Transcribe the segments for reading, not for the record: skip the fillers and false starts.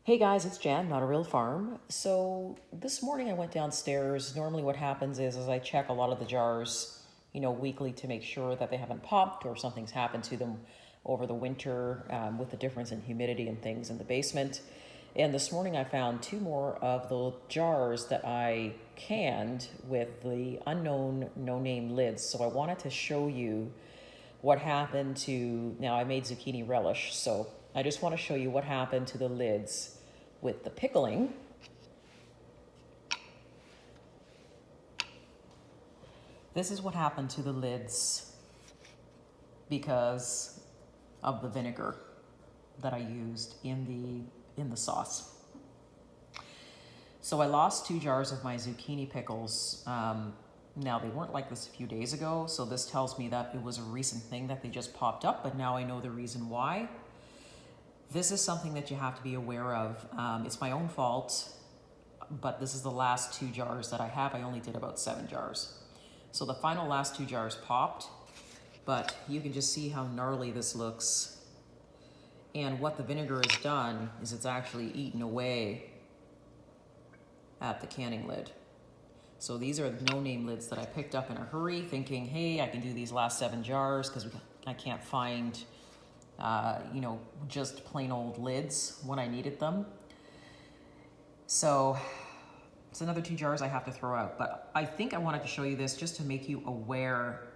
Hey guys, it's Jan, Not a Real Farm. So this morning I went downstairs. Normally what happens is I check a lot of the jars, weekly to make sure that they haven't popped or something's happened to them over the winter with the difference in humidity and things in the basement. And this morning I found two more of the jars that I canned with the unknown no-name lids. So I wanted to show you what happened to, now I made zucchini relish, so I just want to show you what happened to the lids with the pickling. This is what happened to the lids because of the vinegar that I used in the sauce. So I lost 2 jars of my zucchini pickles. Now, they weren't like this a few days ago, so this tells me that it was a recent thing that they just popped up, but now I know the reason why. This is something that you have to be aware of. It's my own fault, but this is the last 2 jars that I have. I only did about 7 jars. So the final last 2 jars popped, but you can just see how gnarly this looks. And what the vinegar has done is it's actually eaten away at the canning lid. So these are the no-name lids that I picked up in a hurry, thinking, hey, I can do these last 7 jars because I can't find, just plain old lids when I needed them. So it's another 2 jars I have to throw out. But I think I wanted to show you this just to make you aware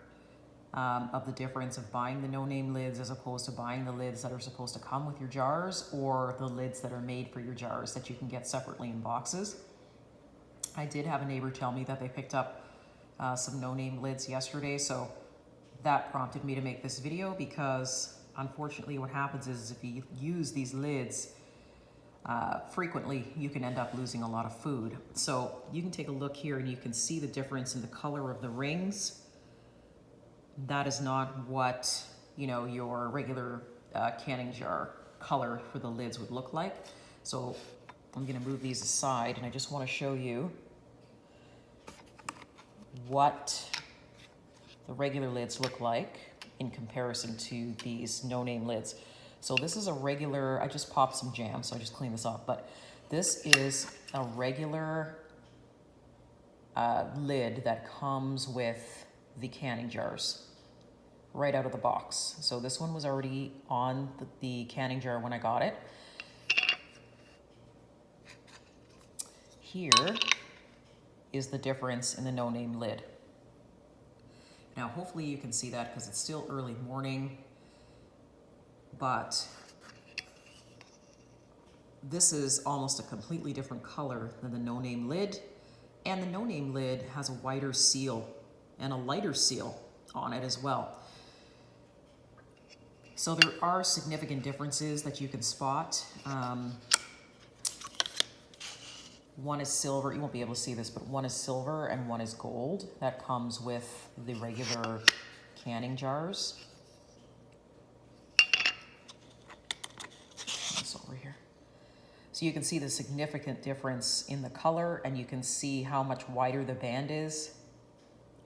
of the difference of buying the no-name lids as opposed to buying the lids that are supposed to come with your jars, or the lids that are made for your jars that you can get separately in boxes. I did have a neighbor tell me that they picked up some no-name lids yesterday, so that prompted me to make this video because unfortunately what happens is if you use these lids frequently, you can end up losing a lot of food. So you can take a look here and you can see the difference in the color of the rings. That is not what, your regular canning jar color for the lids would look like. So I'm gonna move these aside and I just wanna show you what the regular lids look like in comparison to these no-name lids. So this is a regular, I just popped some jam, so I just cleaned this off, but this is a regular lid that comes with the canning jars right out of the box. So this one was already on the canning jar when I got it. Here is the difference in the no-name lid. Now, hopefully you can see that because it's still early morning, but this is almost a completely different color than the no-name lid, and the no-name lid has a wider seal and a lighter seal on it as well. So there are significant differences that you can spot. One is silver, you won't be able to see this, but one is silver and one is gold. That comes with the regular canning jars. This over here. So you can see the significant difference in the color, and you can see how much wider the band is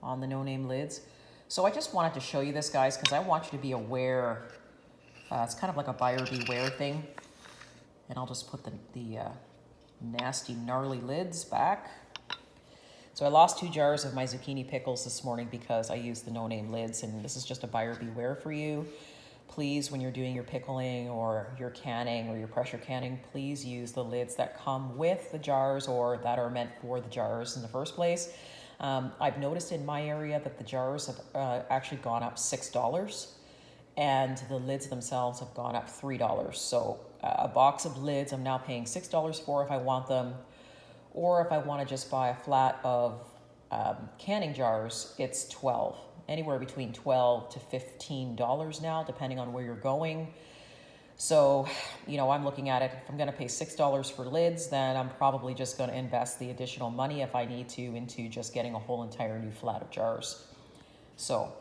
on the no-name lids. So I just wanted to show you this, guys, because I want you to be aware. It's kind of like a buyer beware thing. And I'll just put the nasty, gnarly lids back. So I lost 2 jars of my zucchini pickles this morning because I used the no-name lids, and this is just a buyer beware for you. Please, when you're doing your pickling or your canning or your pressure canning, please use the lids that come with the jars or that are meant for the jars in the first place. I've noticed in my area that the jars have actually gone up $6, and the lids themselves have gone up $3. So a box of lids I'm now paying $6 for if I want them, or if I want to just buy a flat of canning jars, it's $12. Anywhere between $12 to $15 now, depending on where you're going. So, I'm looking at it, if I'm going to pay $6 for lids, then I'm probably just going to invest the additional money if I need to into just getting a whole entire new flat of jars. So,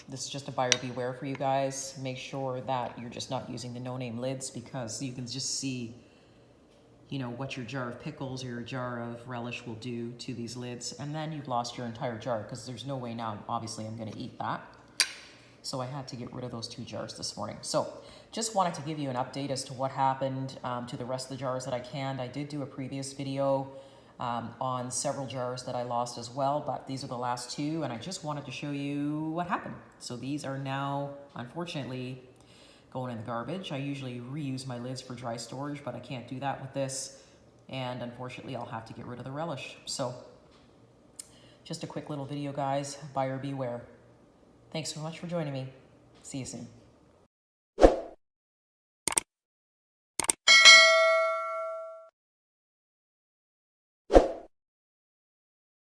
this is just a buyer beware for you guys. Make sure that you're just not using the no-name lids because you can just see, what your jar of pickles or your jar of relish will do to these lids. And then you've lost your entire jar because there's no way now, obviously, I'm going to eat that. So I had to get rid of those 2 jars this morning. So just wanted to give you an update as to what happened to the rest of the jars that I canned. I did do a previous video on several jars that I lost as well, but these are the last 2, and I just wanted to show you what happened. So these are now, unfortunately, going in the garbage. I usually reuse my lids for dry storage, but I can't do that with this, and unfortunately I'll have to get rid of the relish. So just a quick little video, guys. Buyer beware. Thanks so much for joining me. See you soon.